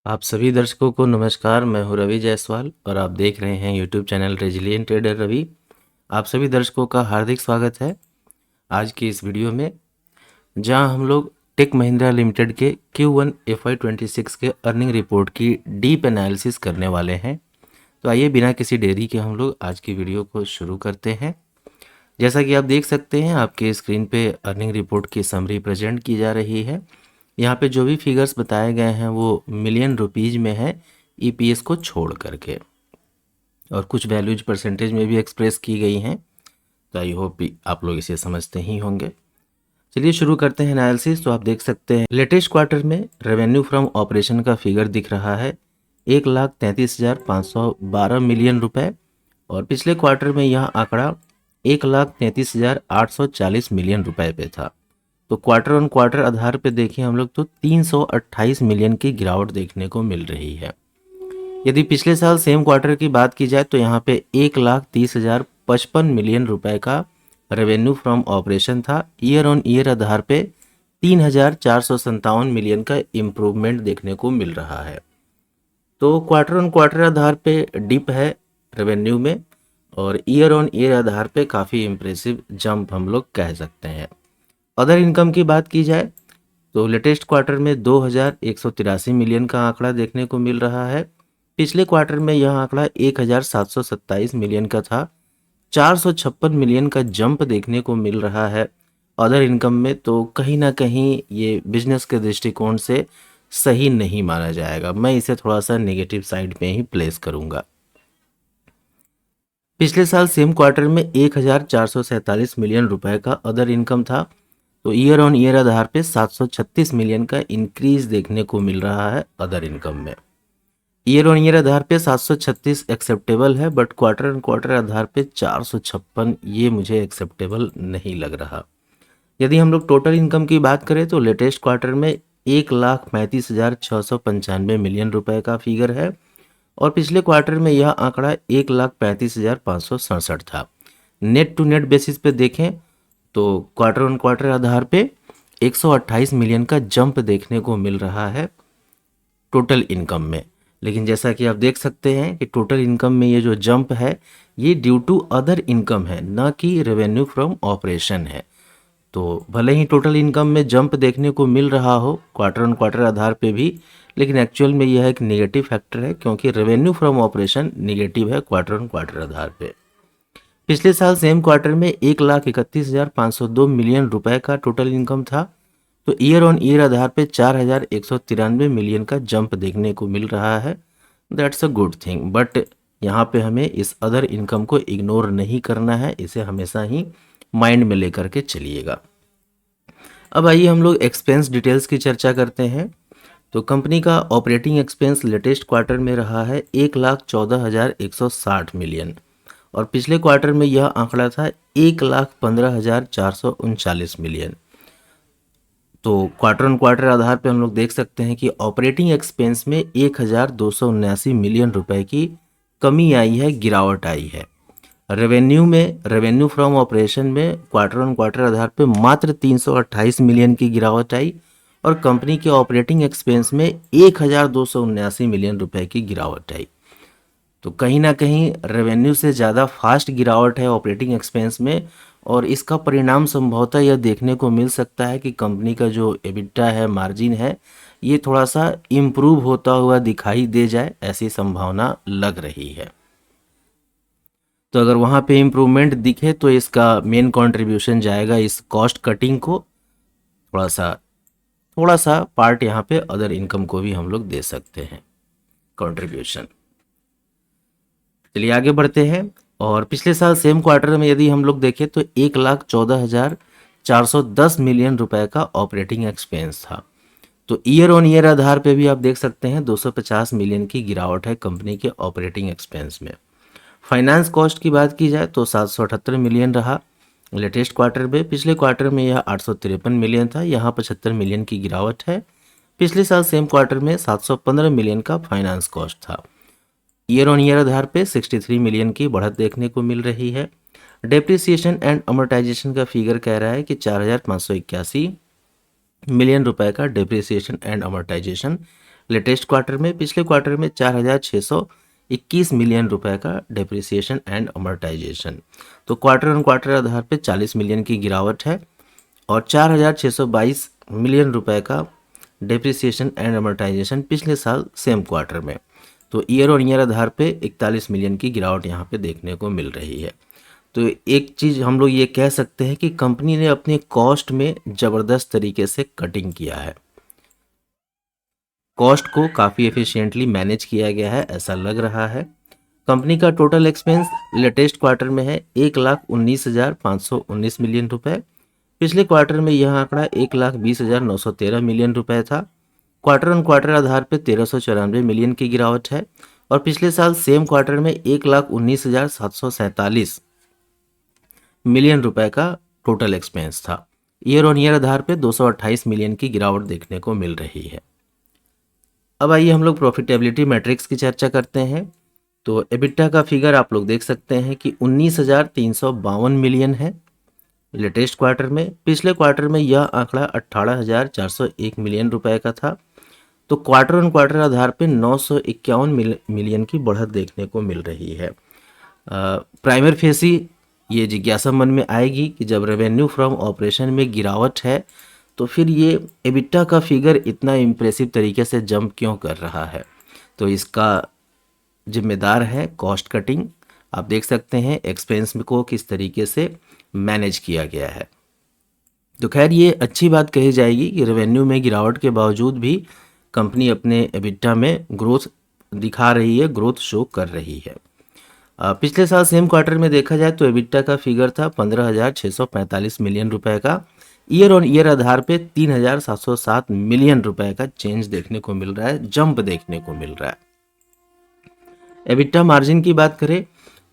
आप सभी दर्शकों को नमस्कार। मैं हूं रवि जायसवाल और आप देख रहे हैं YouTube channel resilient trader Ravi. आप सभी दर्शकों का हार्दिक स्वागत है आज की इस वीडियो में, जहां हम लोग टेक महिंद्रा लिमिटेड के Q1 FY26 के अर्निंग रिपोर्ट की डीप एनालिसिस करने वाले हैं। तो आइए बिना किसी देरी के हम लोग आज की वीडियो को शुरू करते हैं। जैसा कि आप देख सकते हैं, आपके स्क्रीन पे अर्निंग रिपोर्ट की समरी प्रेजेंट की जा रही है। यहाँ पे जो भी फिगर्स बताए गए हैं वो मिलियन रुपीज़ में है, ईपीएस को छोड़ करके, और कुछ वैल्यूज परसेंटेज में भी एक्सप्रेस की गई हैं। तो आई होप आप लोग इसे समझते ही होंगे। चलिए शुरू करते हैं एनालिसिस। तो आप देख सकते हैं लेटेस्ट क्वार्टर में रेवेन्यू फ्रॉम ऑपरेशन का फिगर दिख रहा है 1,33,512 मिलियन रुपए, और पिछले क्वार्टर में यह आंकड़ा 1,33,840 मिलियन रुपए पे था। तो क्वार्टर ऑन क्वार्टर आधार पे देखें हम लोग तो 328 मिलियन की गिरावट देखने को मिल रही है। यदि पिछले साल सेम क्वार्टर की बात की जाए तो यहाँ पे 1,30,055 मिलियन रुपए का रेवेन्यू फ्रॉम ऑपरेशन था। ईयर ऑन ईयर आधार पे 3,457 मिलियन का इम्प्रूवमेंट देखने को मिल रहा है। तो क्वार्टर ऑन क्वार्टर आधार पे डिप है रेवेन्यू में, और ईयर ऑन ईयर आधार पे काफ़ी इम्प्रेसिव जंप हम लोग कह सकते हैं। अदर इनकम की बात की जाए तो लेटेस्ट क्वार्टर में 2,183 मिलियन का आंकड़ा देखने को मिल रहा है। पिछले क्वार्टर में यह आंकड़ा 1,727 मिलियन का था। 456 मिलियन का जंप देखने को मिल रहा है अदर इनकम में। तो कहीं ना कहीं ये बिजनेस के दृष्टिकोण से सही नहीं माना जाएगा। मैं इसे थोड़ा सा नेगेटिव साइड पे ही प्लेस करूंगा। पिछले साल सेम क्वार्टर में 1,447 मिलियन रुपए का अदर इनकम था। तो ईयर ऑन ईयर आधार पे 736 मिलियन का इंक्रीज देखने को मिल रहा है अदर इनकम में। ईयर ऑन ईयर आधार पे 736 एक्सेप्टेबल है, बट क्वार्टर ऑन क्वार्टर आधार पे 456 ये मुझे एक्सेप्टेबल नहीं लग रहा। यदि हम लोग टोटल इनकम की बात करें तो लेटेस्ट क्वार्टर में 1,35,695 मिलियन रुपए का फिगर है, और पिछले क्वार्टर में यह आंकड़ा 1,35,567 था। नेट टू नेट बेसिस पे देखें तो क्वार्टर ऑन क्वार्टर आधार पे 128 मिलियन का जंप देखने को मिल रहा है टोटल इनकम में। लेकिन जैसा कि आप देख सकते हैं कि टोटल इनकम में ये जो जंप है ये ड्यू टू अदर इनकम है, ना कि रेवेन्यू फ्रॉम ऑपरेशन है। तो भले ही टोटल इनकम में जंप देखने को मिल रहा हो क्वार्टर ऑन क्वार्टर आधार पे भी, लेकिन एक्चुअल में यह एक नेगेटिव फैक्टर है, क्योंकि रेवेन्यू फ्रॉम ऑपरेशन नेगेटिव है क्वार्टर ऑन क्वार्टर आधार पे। पिछले साल सेम क्वार्टर में 1,31,502 मिलियन रुपए का टोटल इनकम था। तो ईयर ऑन ईयर आधार पे 4,193 मिलियन का जंप देखने को मिल रहा है। That's a good thing, but यहाँ पे हमें इस अदर इनकम को इग्नोर नहीं करना है, इसे हमेशा ही माइंड में लेकर के चलिएगा। अब आइए हम लोग एक्सपेंस डिटेल्स की चर्चा करते हैं। तो कंपनी का ऑपरेटिंग एक्सपेंस लेटेस्ट क्वार्टर में रहा है 1,14,160 मिलियन, और पिछले क्वार्टर में यह आंकड़ा था 1,15,439 मिलियन। तो क्वार्टर ऑन क्वार्टर आधार पे हम लोग देख सकते हैं कि ऑपरेटिंग एक्सपेंस में 1,279 मिलियन रुपए की कमी आई है, गिरावट आई है। रेवेन्यू में, रेवेन्यू फ्रॉम ऑपरेशन में क्वार्टर ऑन क्वार्टर आधार पे मात्र 328 मिलियन की गिरावट आई, और कंपनी के ऑपरेटिंग एक्सपेंस में 1,279 मिलियन रुपए की गिरावट आई। तो कहीं ना कहीं रेवेन्यू से ज़्यादा फास्ट गिरावट है ऑपरेटिंग एक्सपेंस में, और इसका परिणाम संभवतः यह देखने को मिल सकता है कि कंपनी का जो एबिटा है, मार्जिन है, ये थोड़ा सा इम्प्रूव होता हुआ दिखाई दे जाए, ऐसी संभावना लग रही है। तो अगर वहाँ पे इम्प्रूवमेंट दिखे तो इसका मेन कंट्रीब्यूशन जाएगा इस कॉस्ट कटिंग को। थोड़ा सा पार्ट यहाँ पे अदर इनकम को भी हम लोग दे सकते हैं कंट्रीब्यूशन। चलिए आगे बढ़ते हैं। और पिछले साल सेम क्वार्टर में यदि हम लोग देखें तो 1,14,410 मिलियन रुपए का ऑपरेटिंग एक्सपेंस था। तो ईयर ऑन ईयर आधार पे भी आप देख सकते हैं 250 मिलियन की गिरावट है कंपनी के ऑपरेटिंग एक्सपेंस में। फाइनेंस कॉस्ट की बात की जाए तो 778 मिलियन रहा लेटेस्ट क्वार्टर में। पिछले क्वार्टर में यह 853 मिलियन था, यहाँ 75 मिलियन की गिरावट है। पिछले साल सेम क्वार्टर में 715 मिलियन का फाइनेंस कॉस्ट था। ईयर ऑन ईयर आधार पे 63 मिलियन की बढ़त देखने को मिल रही है। डेप्रिसिएशन एंड अमोर्टाइजेशन का फिगर कह रहा है कि 4,581 मिलियन रुपए का depreciation and amortisation latest quarter में। पिछले क्वार्टर में 4,621 मिलियन रुपए का डेप्रिसिएशन एंड अमोर्टाइजेशन। तो क्वार्टर ऑन क्वार्टर आधार पे 40 मिलियन की गिरावट है और 4,622 मिलियन रुपए का डेप्रिसिएशन एंड अमोर्टाइजेशन पिछले साल सेम क्वार्टर में। तो ईयर ऑन ईयर आधार पे 41 मिलियन की गिरावट यहाँ पे देखने को मिल रही है। तो एक चीज़ हम लोग ये कह सकते हैं कि कंपनी ने अपने कॉस्ट में ज़बरदस्त तरीके से कटिंग किया है, कॉस्ट को काफ़ी एफिशिएंटली मैनेज किया गया है ऐसा लग रहा है। कंपनी का टोटल एक्सपेंस लेटेस्ट क्वार्टर में है 1,19,519 मिलियन रुपए। पिछले क्वार्टर में यह आंकड़ा 1,20,913 मिलियन रुपए था। क्वार्टर ऑन क्वार्टर आधार पर 1,394 मिलियन की गिरावट है और पिछले साल सेम क्वार्टर में 1,19,747 मिलियन रुपए का टोटल एक्सपेंस था। ईयर ऑन ईयर आधार पे 228 मिलियन की गिरावट देखने को मिल रही है। अब आइए हम लोग प्रॉफिटेबिलिटी मैट्रिक्स की चर्चा करते हैं। तो एबिटा का फिगर आप लोग देख सकते हैं कि 19,352 मिलियन है लेटेस्ट क्वार्टर में। पिछले क्वार्टर में यह आंकड़ा 18,401 मिलियन रुपए का था। तो क्वार्टर ऑन क्वार्टर आधार पे 951 मिलियन की बढ़त देखने को मिल रही है। प्राइमर फेसी ये जिज्ञासा मन में आएगी कि जब रेवेन्यू फ्रॉम ऑपरेशन में गिरावट है तो फिर ये एबिटा का फिगर इतना इम्प्रेसिव तरीके से जंप क्यों कर रहा है। तो इसका जिम्मेदार है कॉस्ट कटिंग। आप देख सकते हैं एक्सपेंस को किस तरीके से मैनेज किया गया है। तो खैर ये अच्छी बात कही जाएगी कि रेवेन्यू में गिरावट के बावजूद भी कंपनी अपने एबिटा में ग्रोथ दिखा रही है, ग्रोथ शो कर रही है। पिछले साल सेम क्वार्टर में देखा जाए तो एबिटा का फिगर था 15,645 मिलियन रुपए का। ईयर ऑन ईयर आधार पे 3,707 मिलियन रुपए का चेंज देखने को मिल रहा है, जंप देखने को मिल रहा है। एबिटा मार्जिन की बात करें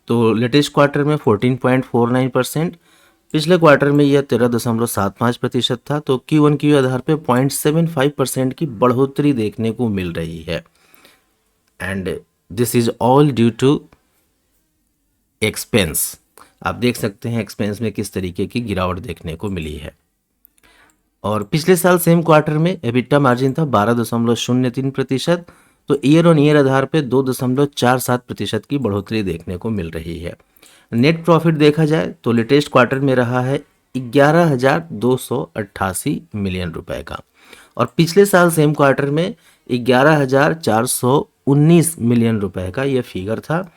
तो लेटेस्ट क्वार्टर में 14.49%, पिछले क्वार्टर में यह 13.75% था। तो Q1Q आधार पे 0.75% की बढ़ोतरी देखने को मिल रही है and this is all due to expense. आप देख सकते हैं एक्सपेंस में किस तरीके की गिरावट देखने को मिली है। और पिछले साल सेम क्वार्टर में एबिटा मार्जिन था 12.03%। तो ईयर ऑन ईयर आधार पे 2.47% की बढ़ोतरी देखने को मिल रही है। नेट प्रॉफिट देखा जाए तो लेटेस्ट क्वार्टर में रहा है 11,288 मिलियन रुपए का और पिछले साल सेम क्वार्टर में 11,419 मिलियन रुपए का यह फिगर था।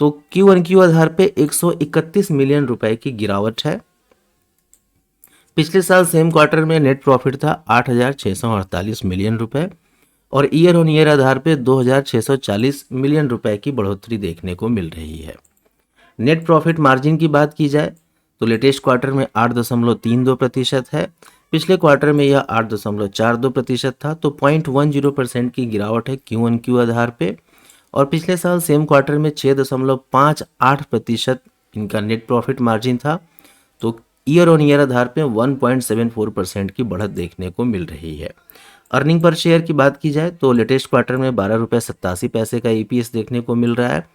तो Q1Q आधार पे 131 मिलियन रुपए की गिरावट है। पिछले साल सेम क्वार्टर में नेट प्रॉफिट था 8,648 मिलियन रुपए और ईयर ऑन ईयर आधार पे 2,640 मिलियन रुपए की बढ़ोतरी देखने को मिल रही है। नेट प्रॉफिट मार्जिन की बात की जाए तो लेटेस्ट क्वार्टर में 8.32% है। पिछले क्वार्टर में यह 8.42% था। तो 0.10% की गिरावट है Q1Q आधार पे और पिछले साल सेम क्वार्टर में 6.58% इनका नेट प्रॉफिट मार्जिन था। तो ईयर ऑन ईयर आधार पे 1.74% की बढ़त देखने को मिल रही है। अर्निंग पर शेयर की बात की जाए तो लेटेस्ट क्वार्टर में 12.87 रुपये का EPS देखने को मिल रहा है।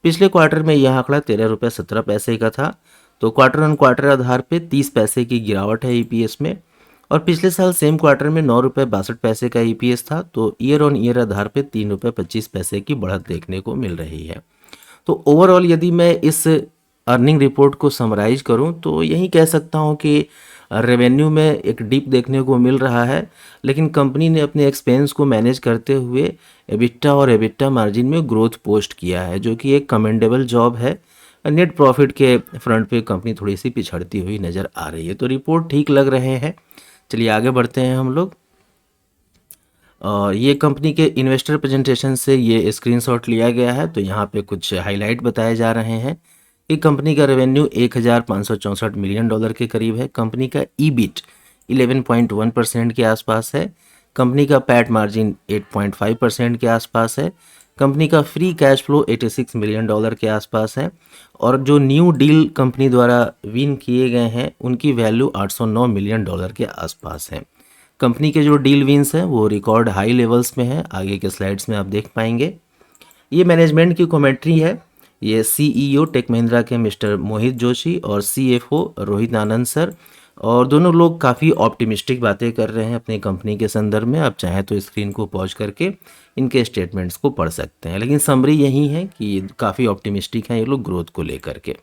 पिछले क्वार्टर में यह आंकड़ा 13.17 का था। तो क्वार्टर ऑन क्वार्टर आधार पे 30 पैसे की गिरावट है EPS में और पिछले साल सेम क्वार्टर में 9.62 का EPS था। तो ईयर ऑन ईयर आधार पे 3.25 की बढ़त देखने को मिल रही है। तो ओवरऑल यदि मैं इस अर्निंग रिपोर्ट को समराइज करूं तो यही कह सकता हूं कि रेवेन्यू में एक डिप देखने को मिल रहा है, लेकिन कंपनी ने अपने एक्सपेंस को मैनेज करते हुए एबिटा और एबिटा मार्जिन में ग्रोथ पोस्ट किया है, जो कि एक कमेंडेबल जॉब है। नेट प्रॉफिट के फ्रंट पे कंपनी थोड़ी सी पिछड़ती हुई नज़र आ रही है। तो रिपोर्ट ठीक लग रहे हैं। चलिए आगे बढ़ते हैं हम लोग। ये कंपनी के इन्वेस्टर प्रेजेंटेशन से ये स्क्रीनशॉट लिया गया है। तो यहाँ पे कुछ हाईलाइट बताए जा रहे हैं कि कंपनी का रेवेन्यू $1,564 मिलियन के करीब है। कंपनी का EBIT 11.1% के आसपास है। कंपनी का पैट मार्जिन 8.5% के आसपास है। कंपनी का फ्री कैश फ्लो $86 मिलियन के आसपास है और जो न्यू डील कंपनी द्वारा विन किए गए हैं उनकी वैल्यू $809 मिलियन के आसपास है। कंपनी के जो डील विन्स हैं वो रिकॉर्ड हाई लेवल्स में हैं, आगे के स्लाइड्स में आप देख पाएंगे। ये मैनेजमेंट की कमेंट्री है। ये CEO टेक महिंद्रा के मिस्टर मोहित जोशी और CFO रोहित आनंद सर और दोनों लोग काफ़ी ऑप्टिमिस्टिक बातें कर रहे हैं अपनी कंपनी के संदर्भ में। आप चाहें तो स्क्रीन को पॉज करके इनके स्टेटमेंट्स को पढ़ सकते हैं, लेकिन समरी यही है कि काफ़ी ऑप्टिमिस्टिक हैं ये लोग ग्रोथ को लेकर के।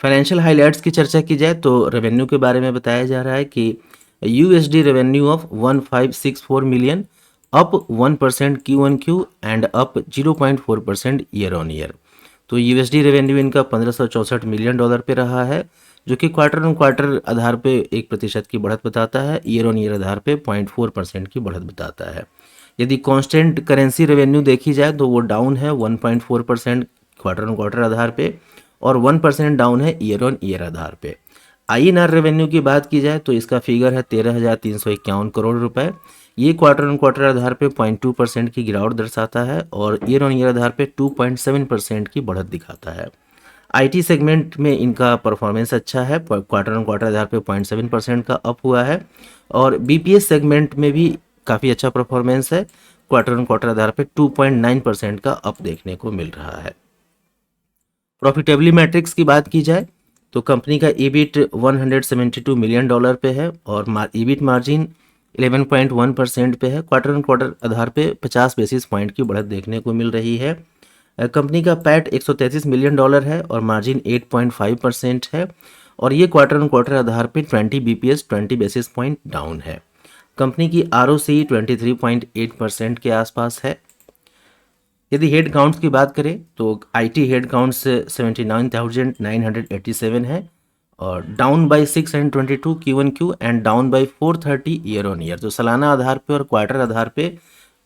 फाइनेंशियल हाइलाइट्स की चर्चा की जाए तो रेवेन्यू के बारे में बताया जा रहा है कि USD revenue of 1564 million, up 1% Q on Q and up 0.4% year on year. तो यूएसडी रेवेन्यू इनका 1564 मिलियन डॉलर पे रहा है, जो कि क्वार्टर ऑन क्वार्टर आधार पे 1% की बढ़त बताता है, ईयर ऑन ईयर आधार पे 0.4% की बढ़त बताता है। यदि कांस्टेंट करेंसी रेवेन्यू देखी जाए तो वो डाउन है 1.4% क्वार्टर ऑन क्वार्टर आधार पे और 1% डाउन है ईयर ऑन ईयर आधार पे। आईएनआर रेवेन्यू की बात की जाए तो इसका फिगर है 13,351 करोड़ रुपए। ये क्वार्टर ऑन क्वार्टर आधार पे 0.2% की गिरावट दर्शाता है और ईयर ऑन ईयर आधार पे 2.7% की बढ़त दिखाता है। आईटी सेगमेंट में इनका परफॉर्मेंस अच्छा है, क्वार्टर ऑन क्वार्टर आधार पे 0.7% का अप हुआ है और बीपीएस सेगमेंट में भी काफ़ी अच्छा परफॉर्मेंस है, क्वार्टर ऑन क्वार्टर आधार पे 2.9% का अप देखने को मिल रहा है। प्रॉफिटेबिलिटी मैट्रिक्स की बात की जाए तो कंपनी का ईबिट 172 मिलियन डॉलर पे है और ईबिट मार्जिन 11.1% पे है। क्वार्टर ऑन क्वार्टर आधार पे 50 बेसिस पॉइंट की बढ़त देखने को मिल रही है। कंपनी का पैट 133 मिलियन डॉलर है और मार्जिन 8.5% है और ये क्वार्टर ऑन क्वार्टर आधार पे 20 बीपीएस 20 बेसिस पॉइंट डाउन है। कंपनी की आरओसी 23.8% के आसपास है। यदि हेड काउंट्स की बात करें तो आईटी हेड काउंट्स 79,987 है और down by 622 Q on Q and down by 430 year on year. तो सालाना आधार पे और क्वार्टर आधार पे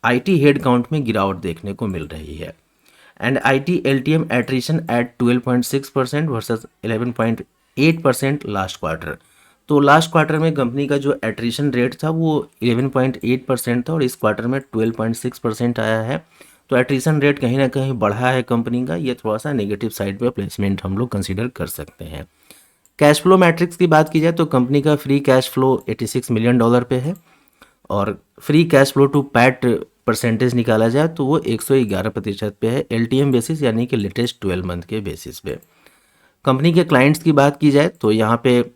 आईटी हेड काउंट में गिरावट देखने को मिल रही है। And IT LTM attrition at 12.6% versus 11.8% last quarter. तो लास्ट क्वार्टर में कंपनी का जो एट्रिशन रेट था वो 11.8% था और इस क्वार्टर में 12.6% आया है। तो एट्रिशन रेट कहीं ना कहीं बढ़ा है कंपनी का, ये थोड़ा सा नेगेटिव साइड पे प्लेसमेंट हम लोग कंसीडर कर सकते हैं। कैश फ्लो मैट्रिक्स की बात की जाए तो कंपनी का free cash flow 86 million dollar पे है और free cash flow to PAT percentage निकाला जाए तो वो 111% पे है एलटीएम बेसिस, यानी कि लेटेस्ट 12 मंथ के बेसिस पे। कंपनी के क्लाइंट्स की बात की जाए तो यहाँ पे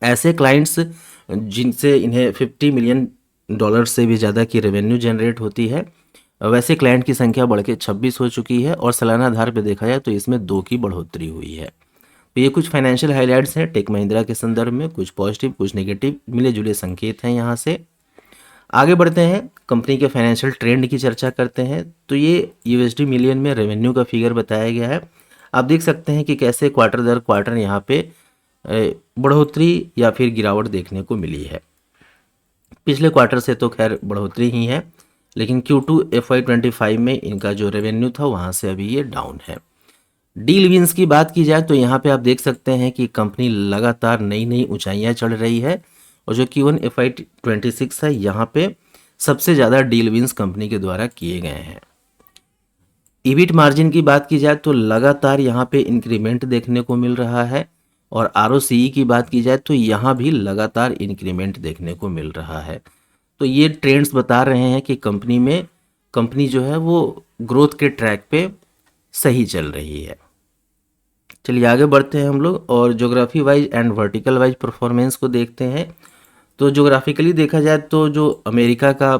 ऐसे क्लाइंट्स जिनसे इन्हें 50 मिलियन डॉलर से भी ज़्यादा की रेवेन्यू जनरेट होती है, वैसे क्लाइंट की संख्या बढ़ के 26 हो चुकी है और सालाना आधार पे देखा जाए तो इसमें 2 की बढ़ोतरी हुई है। तो ये कुछ फाइनेंशियल हाइलाइट्स हैं टेक महिंद्रा के संदर्भ में, कुछ पॉजिटिव कुछ नेगेटिव मिले जुले संकेत हैं। यहाँ से आगे बढ़ते हैं, कंपनी के फाइनेंशियल ट्रेंड की चर्चा करते हैं। तो ये यूएसडी मिलियन में रेवेन्यू का फिगर बताया गया है। आप देख सकते हैं कि कैसे क्वार्टर दर क्वार्टर यहाँ पे बढ़ोतरी या फिर गिरावट देखने को मिली है। पिछले क्वार्टर से तो खैर बढ़ोतरी ही है, लेकिन Q2 FY25 में इनका जो रेवेन्यू था वहाँ से अभी ये डाउन है। डील विंस की बात की जाए तो यहाँ पे आप देख सकते हैं कि कंपनी लगातार नई नई ऊंचाइयाँ चढ़ रही है और जो Q1 FY26 है यहाँ पे सबसे ज़्यादा डील विंस कंपनी के द्वारा किए गए हैं। ईबिट मार्जिन की बात की जाए तो लगातार यहाँ पे इंक्रीमेंट देखने को मिल रहा है और आरओसीई की बात की जाए तो यहाँ भी लगातार इंक्रीमेंट देखने को मिल रहा है। तो ये ट्रेंड्स बता रहे हैं कि कंपनी जो है वो ग्रोथ के ट्रैक पे सही चल रही है। चलिए आगे बढ़ते हैं हम लोग और geography wise and vertical wise performance को देखते हैं। तो ज्योग्राफिकली देखा जाए तो जो अमेरिका का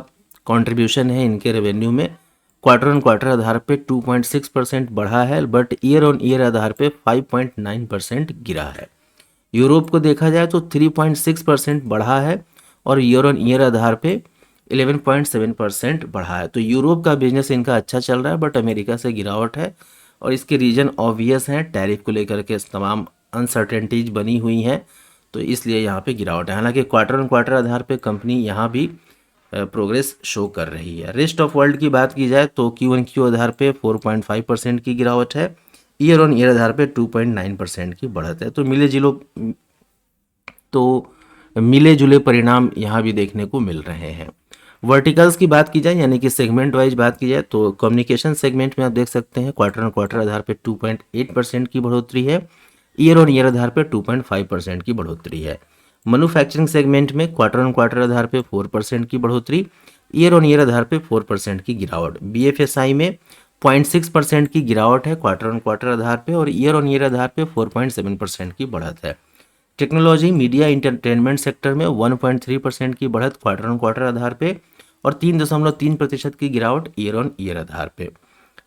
कंट्रीब्यूशन है इनके रेवेन्यू में क्वार्टर ऑन क्वार्टर आधार पे 2.6% बढ़ा है, बट ईयर ऑन ईयर आधार पे 5.9% गिरा है। यूरोप को देखा जाए तो 3.6% बढ़ा है और ईयर ऑन ईयर आधार पे 11.7% बढ़ा है। तो यूरोप का बिजनेस इनका अच्छा चल रहा है, बट अमेरिका से गिरावट है और इसके रीजन ऑब्वियस हैं, टैरिफ को लेकर के तमाम अनसर्टेनिटीज बनी हुई हैं, तो इसलिए यहाँ पे गिरावट है। हालांकि क्वार्टर ऑन क्वार्टर आधार पे कंपनी यहाँ भी प्रोग्रेस शो कर रही है। रेस्ट ऑफ वर्ल्ड की बात की जाए तो Q1Q आधार पे 4.5% की गिरावट है, ईयर ऑन ईयर आधार पे 2.9% की बढ़त है। तो मिले जुले परिणाम यहाँ भी देखने को मिल रहे हैं। वर्टिकल्स की बात की जाए यानी कि सेगमेंट वाइज बात की जाए तो कम्युनिकेशन सेगमेंट में आप देख सकते हैं क्वार्टर ऑन क्वार्टर आधार पे 2.8% की बढ़ोतरी है, ईयर ऑन ईयर आधार पे 2.5% की बढ़ोतरी है। मैन्युफैक्चरिंग सेगमेंट में क्वार्टर ऑन क्वार्टर आधार पे 4% की बढ़ोतरी, ईयर ऑन ईयर आधार पे 4% की गिरावट। BFSI में 0.6% की गिरावट है क्वार्टर ऑन क्वार्टर आधार पे और ईयर ऑन ईयर आधार पे 4.7% की बढ़त है। टेक्नोलॉजी, मीडिया, इंटरटेनमेंट सेक्टर में 1.3% की बढ़त क्वार्टर ऑन क्वार्टर आधार पे और 3.3% की गिरावट ईयर ऑन ईयर आधार पे।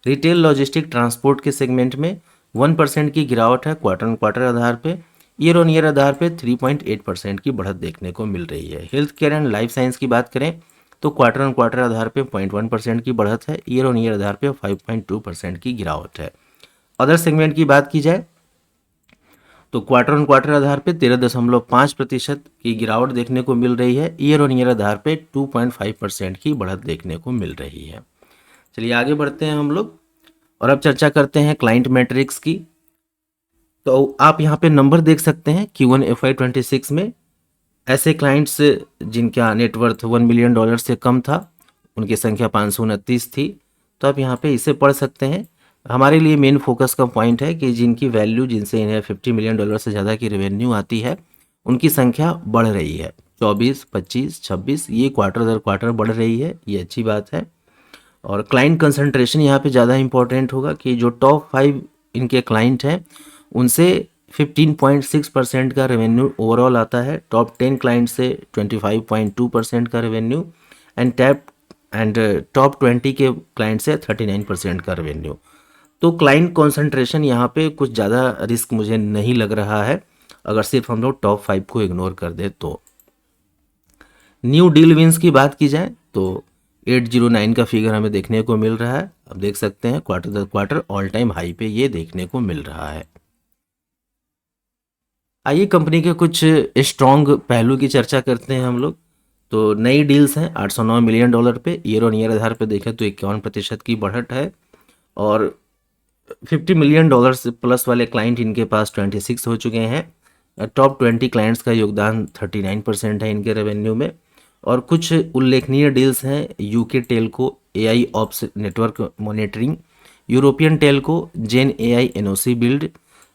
रिटेल, लॉजिस्टिक, ट्रांसपोर्ट के सेगमेंट में 1% की गिरावट है क्वार्टर ऑन क्वार्टर आधार पे। ईयर ऑन ईयर आधार पे 3.8% की बढ़त देखने को मिल रही है। Health care and life science की बात करें तो क्वार्टर ऑन क्वार्टर आधार पे 0.1% की बढ़त है, ईयर ऑन ईयर आधार पे 5.2% की गिरावट है। अदर सेगमेंट की बात की जाए तो क्वार्टर ऑन क्वार्टर आधार पे 13.5% की गिरावट देखने को मिल रही है, ईयर ऑन ईयर आधार पे 2.5% की बढ़त देखने को मिल रही है। चलिए आगे बढ़ते हैं हम लोग और अब चर्चा करते हैं क्लाइंट मैट्रिक्स की। तो आप यहाँ पे नंबर देख सकते हैं Q1 FY26 में ऐसे क्लाइंट्स जिनका नेटवर्थ $1 मिलियन से कम था, उनकी संख्या 529 थी। तो आप यहाँ पे इसे पढ़ सकते हैं। हमारे लिए मेन फोकस का पॉइंट है कि जिनकी वैल्यू, जिनसे इन्हें $50 मिलियन से ज़्यादा की रेवेन्यू आती है, उनकी संख्या बढ़ रही है। 24, 25, 26 ये क्वार्टर दर क्वार्टर बढ़ रही है, ये अच्छी बात है। और क्लाइंट कंसंट्रेशन यहाँ पे ज़्यादा इंपॉर्टेंट होगा कि जो टॉप 5 इनके क्लाइंट हैं उनसे 15.6% का रेवेन्यू ओवरऑल आता है, टॉप 10 क्लाइंट से 25.2% का रेवेन्यू एंड टॉप 20 के क्लाइंट से 39% का रेवेन्यू। तो क्लाइंट कॉन्सेंट्रेशन यहाँ पे कुछ ज़्यादा रिस्क मुझे नहीं लग रहा है अगर सिर्फ हम लोग टॉप 5 को इग्नोर कर दे तो। न्यू डील विंस की बात की जाए तो 809 का फिगर हमें देखने को मिल रहा है। अब देख सकते हैं क्वार्टर दर क्वार्टर ऑल टाइम हाई पे ये देखने को मिल रहा है। आइए कंपनी के कुछ स्ट्रॉन्ग पहलू की चर्चा करते हैं हम लोग। तो नई डील्स हैं $809 मिलियन पे, ईयर ऑन ईयर आधार पे देखें तो 51% की बढ़त है और $50 मिलियन से प्लस वाले क्लाइंट इनके पास 26 हो चुके हैं। टॉप 20 क्लाइंट्स का योगदान 39% है इनके रेवेन्यू में। और कुछ उल्लेखनीय डील्स हैं UK telco AI ops network monitoring, European telco gen AI NOC build,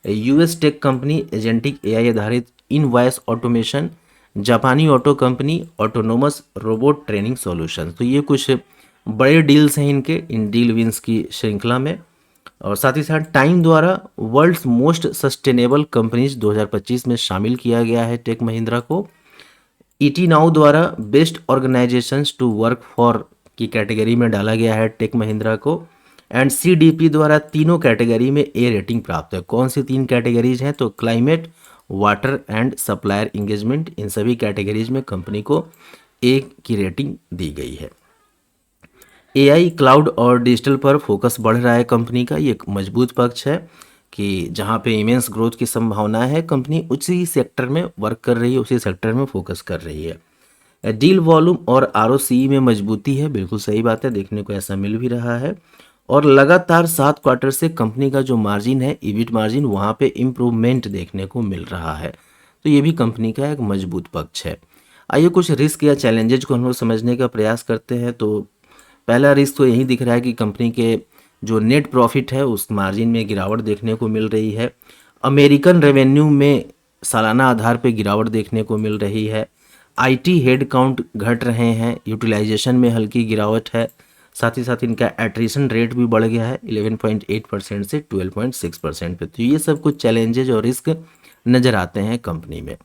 US tech company agentic AI आधारित इनवॉइस ऑटोमेशन, जापानी auto company autonomous robot training solution. तो ये कुछ बड़े डील्स हैं इनके इन डील विंस की श्रृंखला में। और साथ ही साथ टाइम द्वारा वर्ल्ड्स मोस्ट सस्टेनेबल कंपनीज 2025 में शामिल किया गया है टेक महिंद्रा को। ET नाउ द्वारा best organisations to work for की कैटेगरी में डाला गया है टेक महिंद्रा को। एंड CDP द्वारा तीनों कैटेगरी में A रेटिंग प्राप्त है। कौन सी 3 कैटेगरीज हैं तो climate, water and supplier engagement, इन सभी कैटेगरीज में कंपनी को A की रेटिंग दी गई है। AI, क्लाउड और डिजिटल पर फोकस बढ़ रहा है कंपनी का, ये एक मजबूत पक्ष है कि जहाँ पे इमेंस ग्रोथ की संभावना है कंपनी उसी सेक्टर में वर्क कर रही है, उसी सेक्टर में फोकस कर रही है। डील वॉल्यूम और ROCE में मजबूती है, बिल्कुल सही बात है, देखने को ऐसा मिल भी रहा है। और लगातार 7 क्वार्टर से कंपनी का जो मार्जिन है EBIT मार्जिन, वहाँ पे इम्प्रूवमेंट देखने को मिल रहा है। तो ये भी कंपनी का एक मजबूत पक्ष है। आइए कुछ रिस्क या चैलेंजेज को हम लोग समझने का प्रयास करते हैं। तो पहला रिस्क तो यही दिख रहा है कि कंपनी के जो नेट प्रॉफिट है उस मार्जिन में गिरावट देखने को मिल रही है। अमेरिकन रेवेन्यू में सालाना आधार पे गिरावट देखने को मिल रही है। IT हेड काउंट घट रहे हैं, यूटिलाइजेशन में हल्की गिरावट है। साथ ही साथ इनका एट्रिशन रेट भी बढ़ गया है 11.8% से 12.6% पे। तो ये सब कुछ चैलेंजेज और रिस्क नज़र आते हैं कंपनी में।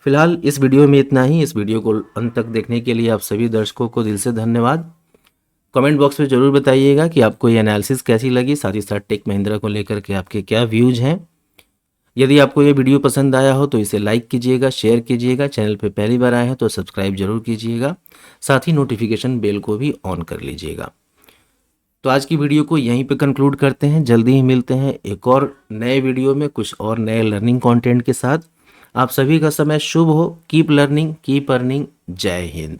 फिलहाल इस वीडियो में इतना ही। इस वीडियो को अंत तक देखने के लिए आप सभी दर्शकों को दिल से धन्यवाद। कमेंट बॉक्स में ज़रूर बताइएगा कि आपको ये एनालिसिस कैसी लगी, साथ ही साथ टेक महिंद्रा को लेकर के आपके क्या व्यूज हैं। यदि आपको ये वीडियो पसंद आया हो तो इसे लाइक कीजिएगा, शेयर कीजिएगा। चैनल पे पहली बार आए हैं तो सब्सक्राइब जरूर कीजिएगा, साथ ही नोटिफिकेशन बेल को भी ऑन कर लीजिएगा। तो आज की वीडियो को यहीं पे कंक्लूड करते हैं। जल्दी ही मिलते हैं एक और नए वीडियो में कुछ और नए लर्निंग कंटेंट के साथ। आप सभी का समय शुभ हो। Keep learning, keep earning. जय हिंद।